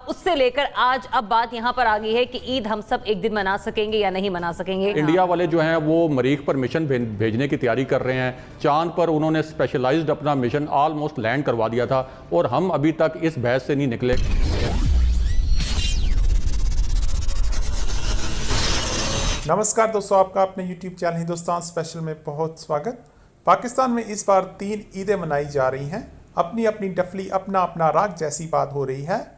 उससे लेकर आज अब बात यहाँ पर आ गई है कि ईद हम सब एक दिन मना सकेंगे या नहीं मना सकेंगे। इंडिया वाले जो हैं वो मरीख पर मिशन भेजने की तैयारी कर रहे हैं। चांद पर उन्होंने स्पेशलाइज्ड अपना मिशन ऑलमोस्ट लैंड करवा दिया था और हम अभी तक इस बहस से नहीं निकले। नमस्कार दोस्तों, आपका अपने YouTube चैनल हिंदुस्तान स्पेशल में बहुत स्वागत। पाकिस्तान में इस बार 3 ईदें मनाई जा रही हैं। अपनी अपनी डफली अपना अपना राग जैसी बात हो रही है।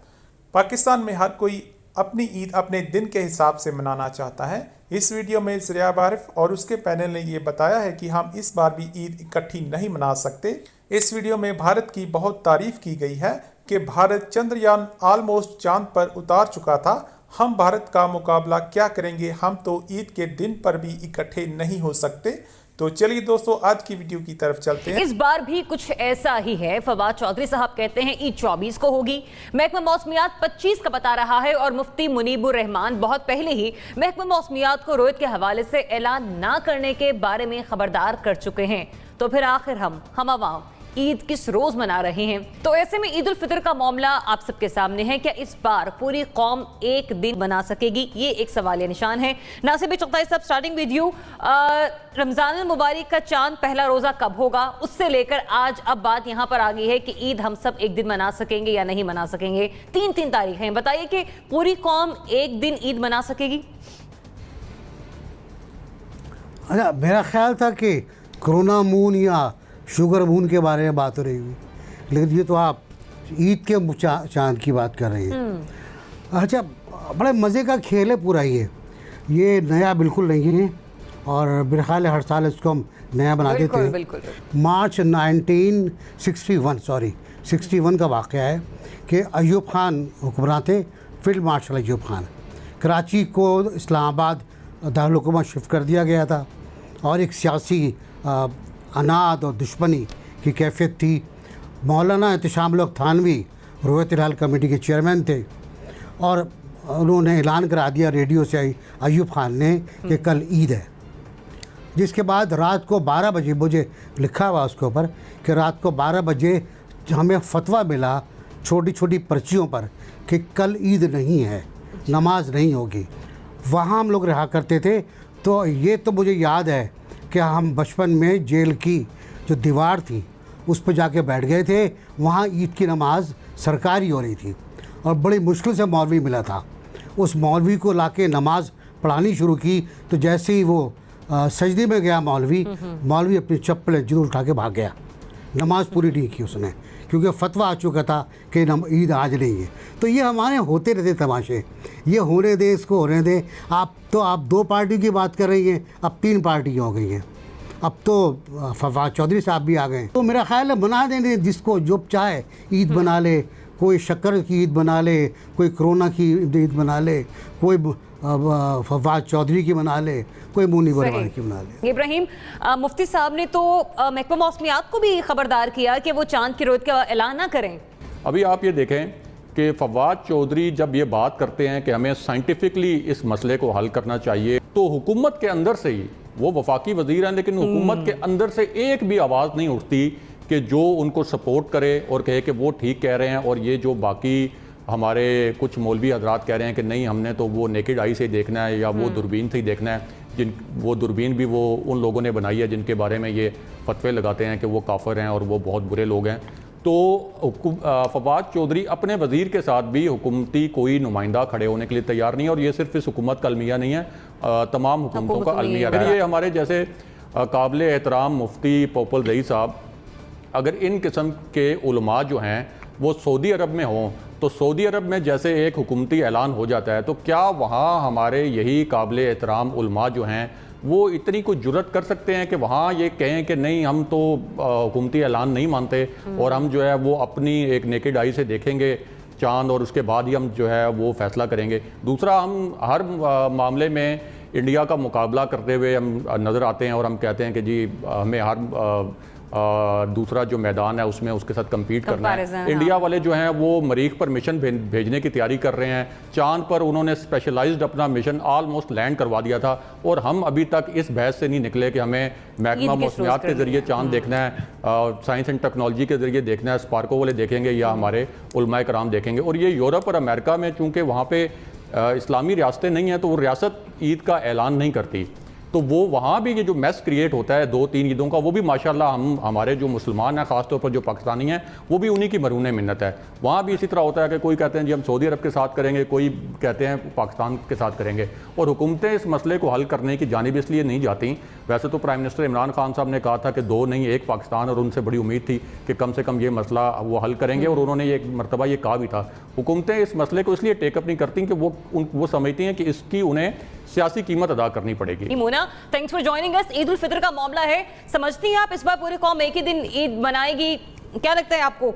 पाकिस्तान में हर कोई अपनी ईद अपने दिन के हिसाब से मनाना चाहता है। इस वीडियो में ज़रिया बारिफ और उसके पैनल ने ये बताया है कि हम इस बार भी ईद इकट्ठी नहीं मना सकते। इस वीडियो में भारत की बहुत तारीफ की गई है कि भारत चंद्रयान ऑलमोस्ट चांद पर उतार चुका था। हम भारत का मुकाबला क्या करेंगे, हम तो ईद के दिन पर भी इकट्ठे नहीं हो सकते। तो चलिए दोस्तों, आज की वीडियो की तरफ चलते हैं। इस बार भी कुछ ऐसा ही है। फवाद चौधरी साहब कहते हैं ईद 24 को होगी, महकमा मौसमियात 25 का बता रहा है और मुफ्ती मुनीबुर रहमान बहुत पहले ही महकमा मौसमियात को रोहित के हवाले से ऐलान ना करने के बारे में खबरदार कर चुके हैं। तो फिर आखिर हम अवाम ईद किस रोज मना रहे हैं? तो ऐसे में ईद उल फितर का मामला आप सबके सामने है। क्या इस बार पूरी कौम एक दिन मना सकेगी? ये एक सवालिया निशान है। नासिर चौथाई साहब, स्टार्टिंग विद यू। रमजान मुबारक का चांद पहला रोजा कब होगा? उससे लेकर आज अब बात यहाँ पर आ गई है कि ईद हम सब एक दिन मना सकेंगे या नहीं मना सकेंगे। तीन तारीख है, बताइए कि पूरी कौम एक दिन ईद मना सकेगी? अच्छा, मेरा ख्याल था कि कोरोना मून या शुगर मून के बारे में बात हो रही हुई, लेकिन ये तो आप ईद के चांद की बात कर रही हैं। अच्छा, बड़े मज़े का खेल है पूरा। ये नया बिल्कुल नहीं है और मेरे ख्याल है हर साल इसको हम नया बना देते हैं। मार्च 1961 का वाक़या है कि अयूब खान हुक्मरान थे, फील्ड मार्शल अयूब खान। कराची को इस्लामाबाद दारुल हुकूमत शिफ्ट कर दिया गया था और एक सियासी अनाद और दुश्मनी की कैफियत थी। मौलाना एहतशाम थानवी रोयत हिलाल कमेटी के चेयरमैन थे और उन्होंने ऐलान करा दिया रेडियो से अयूब खान ने कि कल ईद है। जिसके बाद रात को 12 बजे, मुझे लिखा हुआ उसके ऊपर कि रात को 12 बजे हमें फतवा मिला छोटी छोटी पर्चियों पर कि कल ईद नहीं है, नमाज नहीं होगी। वहाँ हम लोग रहा करते थे। तो ये तो मुझे याद है कि हम बचपन में जेल की जो दीवार थी उस पर जाके बैठ गए थे। वहाँ ईद की नमाज़ सरकारी हो रही थी और बड़ी मुश्किल से मौलवी मिला था। उस मौलवी को लाके नमाज़ पढ़ानी शुरू की तो जैसे ही वो सजदे में गया मौलवी अपनी चप्पलें जरूर उठा के भाग गया। नमाज़ पूरी नहीं की उसने, क्योंकि फतवा आ चुका था कि ईद आज नहीं है। तो ये हमारे होते रहते तमाशे। ये होने दें, इसको होने दें। आप 2 पार्टी की बात कर रही हैं, अब 3 पार्टियाँ हो गई हैं। अब तो फवाद चौधरी साहब भी आ गए। तो मेरा ख्याल है बना देंगे, जिसको जो चाहे ईद बना ले। कोई शक्कर की ईद बना ले, कोई कोरोना की ईद बना ले, कोई फवाद चौधरी की बना ले, कोई मुनीबुर रहमान की बना ले। इब्राहिम, मुफ्ती साहब ने तो महकमा मौसमियात को भी खबरदार किया कि वो चांद की रोज का ऐलान ना करें। अभी आप ये देखें कि फवाद चौधरी जब ये बात करते हैं कि हमें साइंटिफिकली इस मसले को हल करना चाहिए, तो हुकूमत के अंदर से ही, वो वफाकी वजीर हैं लेकिन हुकूमत के अंदर से एक भी आवाज़ नहीं उठती कि जो उनको सपोर्ट करे और कहे कि वो ठीक कह रहे हैं। और ये जो बाकी हमारे कुछ मौलवी हजरात कह रहे हैं कि नहीं, हमने तो वो नेकेड आई से देखना है या वो दूरबीन से ही देखना है, वो दूरबीन भी वो उन लोगों ने बनाई है जिनके बारे में ये फतवे लगाते हैं कि वो काफिर हैं और वो बहुत बुरे लोग हैं। तो फवाद चौधरी अपने वज़ीर के साथ भी हुकूमती कोई नुमाइंदा खड़े होने के लिए तैयार नहीं है। और ये सिर्फ इस हुकूमत का अलमिया नहीं है, तमाम हुकूमतों का अलमिया है। ये हमारे जैसे काबिल एहतराम मुफ्ती पोपल रई साहब, अगर इन किस्म के उलमा जो हैं वो सऊदी अरब में हों, तो सऊदी अरब में जैसे एक हुकूमती ऐलान हो जाता है, तो क्या वहाँ हमारे यही काबिल एहतराम उलमा जो हैं वो इतनी कोई जुर्रत कर सकते हैं कि वहाँ ये कहें कि नहीं, हम तो हुकूमती ऐलान नहीं मानते और हम जो है वो अपनी एक नेकेड आई से देखेंगे चांद और उसके बाद ही हम जो है वो फैसला करेंगे। दूसरा, हम हर मामले में इंडिया का मुकाबला करते हुए हम नज़र आते हैं और हम कहते हैं कि जी हमें हर दूसरा जो मैदान है उसमें उसके साथ कम्पीट करना Comparison, है। हाँ। इंडिया वाले जो हैं वो मरीख पर मिशन भेजने की तैयारी कर रहे हैं। चांद पर उन्होंने स्पेशलाइज्ड अपना मिशन ऑलमोस्ट लैंड करवा दिया था और हम अभी तक इस बहस से नहीं निकले कि हमें महकमा मौसमियात के ज़रिए चांद देखना है, साइंस एंड टेक्नोलॉजी के ज़रिए देखना है, स्पार्को वाले देखेंगे या हमारे उलमाए कराम देखेंगे। और ये यूरोप और अमेरिका में चूँकि वहाँ पे इस्लामी रियासतें नहीं हैं तो वो रियासत ईद का ऐलान नहीं करती, तो वो वहाँ भी ये जो मैस क्रिएट होता है 2-3 ईदों का, वो भी माशाल्लाह हमारे जो मुसलमान हैं ख़ासतौर पर जो पाकिस्तानी हैं वो भी उन्हीं की मरून मिन्नत है। वहाँ भी इसी तरह होता है कि कोई कहते हैं जी हम सऊदी अरब के साथ करेंगे, कोई कहते हैं पाकिस्तान के साथ करेंगे। और हुकूमतें इस मसले को हल करने की जानिब इसलिए नहीं जाती। वैसे तो प्राइम मिनिस्टर इमरान खान साहब ने कहा था कि 2 नहीं 1 पाकिस्तान, और उनसे बड़ी उम्मीद थी कि कम से कम ये मसला वो हल करेंगे, और उन्होंने ये एक मरतबा ये कहा भी था। हुकूमतें इस मसले को इसलिए टेकअप नहीं करती कि वो समझती हैं कि इसकी उन्हें सियासी कीमत अदा करनी पड़ेगी। Mona, thanks for joining us. Eid ul Fitr का मामला है, समझती हैं आप इस बार पूरी कौम एक ही दिन ईद मनाएगी, क्या लगता है आपको?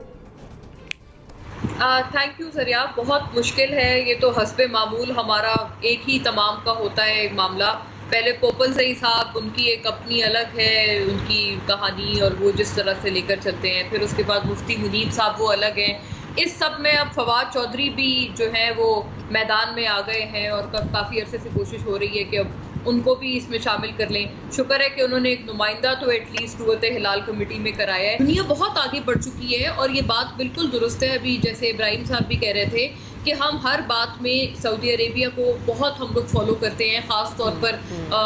थैंक यू सरिया। बहुत मुश्किल है ये तो, हस्बे मामूल हमारा एक ही तमाम का होता है मामला। पहले पोपल सही साहब, उनकी एक अपनी अलग है उनकी कहानी और वो जिस तरह से लेकर चलते हैं, फिर उसके बाद मुफ्ती मुनीब साहब वो अलग हैं। इस सब में अब फवाद चौधरी भी जो है वो मैदान में आ गए हैं और काफ़ी अरसे से कोशिश हो रही है कि अब उनको भी इसमें शामिल कर लें। शुक्र है कि उन्होंने एक नुमाइंदा तो एटलीस्ट कुव्वत हिलाल कमेटी में कराया है। दुनिया बहुत आगे बढ़ चुकी है और ये बात बिल्कुल दुरुस्त है। अभी जैसे इब्राहिम साहब भी कह रहे थे कि हम हर बात में सऊदी अरेबिया को बहुत हम लोग फॉलो करते हैं, ख़ास तौर पर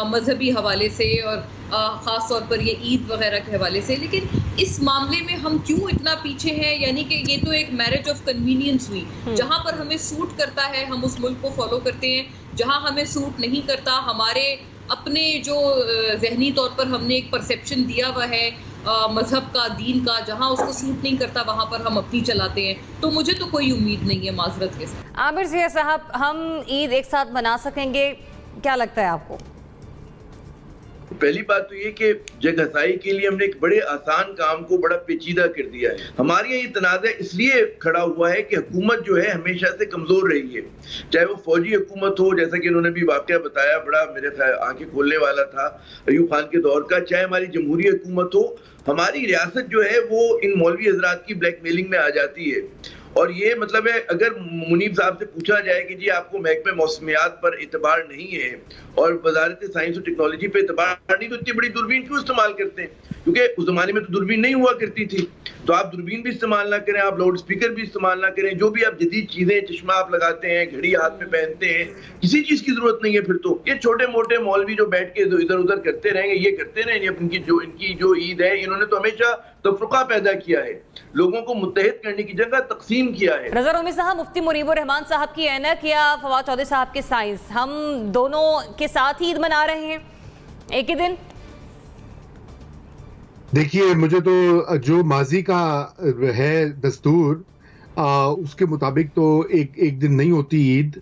मजहबी हवाले से और ख़ास तौर पर ये ईद वगैरह के हवाले से। लेकिन इस मामले में हम क्यों इतना पीछे हैं? यानी कि ये तो एक मैरिज ऑफ कन्वीनियंस हुई, जहाँ पर हमें सूट करता है हम उस मुल्क को फॉलो करते हैं, जहाँ हमें सूट नहीं करता, हमारे अपने जो जहनी तौर पर हमने एक परसेप्शन दिया हुआ है मजहब का, दीन का, जहाँ उसको सूट नहीं करता वहाँ पर हम अपनी चलाते हैं। तो मुझे तो कोई उम्मीद नहीं है माजरत के साथ। आमिर सिया साहब, हम ईद एक साथ मना सकेंगे, क्या लगता है आपको? पहली बात तो ये कि जगहसाई के लिए हमने एक बड़े आसान काम को बड़ा पेचीदा कर दिया है। हमारे यहाँ ये तनाज़ा इसलिए खड़ा हुआ है कि हुकूमत जो है हमेशा से कमजोर रही है, चाहे वो फौजी हुकूमत हो, जैसा कि उन्होंने भी वाकया बताया, बड़ा मेरे ख्याल आंखें खोलने वाला था अयूब खान के दौर का, चाहे हमारी जमहूरी हुकूमत हो, हमारी रियासत जो है वो इन मौलवी हजरात की ब्लैकमेलिंग में आ जाती है। और ये मतलब है, अगर मुनीब साहब से पूछा जाए कि जी आपको महकमे मौसमियात पर एतबार नहीं है और वजारत साइंस और टेक्नोलॉजी पर एतबार नहीं, तो इतनी बड़ी दूरबीन क्यों इस्तेमाल करते हैं? क्योंकि उस जमाने में तो दूरबीन नहीं हुआ करती थी। तो आप दूरबीन भी इस्तेमाल ना करें, आप लाउड स्पीकर भी इस्तेमाल ना करें, जो भी आप जदीद चीजें, चश्मा आप लगाते हैं, घड़ी हाथ में पहनते हैं, किसी चीज की जरूरत नहीं है। फिर तो ये छोटे मोटे मौलवी जो बैठ के इधर उधर करते रहेंगे, ये करते रहेंगे। इनकी जो ईद है, इन्होंने तो हमेशा तफरुका पैदा किया है, लोगों को मुत्तहिद करने की जगह तकसीम किया है। नजर उम्मीद साहब, मुफ्ती मुनीबुर रहमान साहब की ऐनक या फवाद चौधरी साहब के साइंस, हम दोनों के साथ ही ईद मना रहे हैं एक ही दिन? देखिए, मुझे तो जो माजी का है दस्तूर उसके मुताबिक तो एक दिन नहीं होती ईद।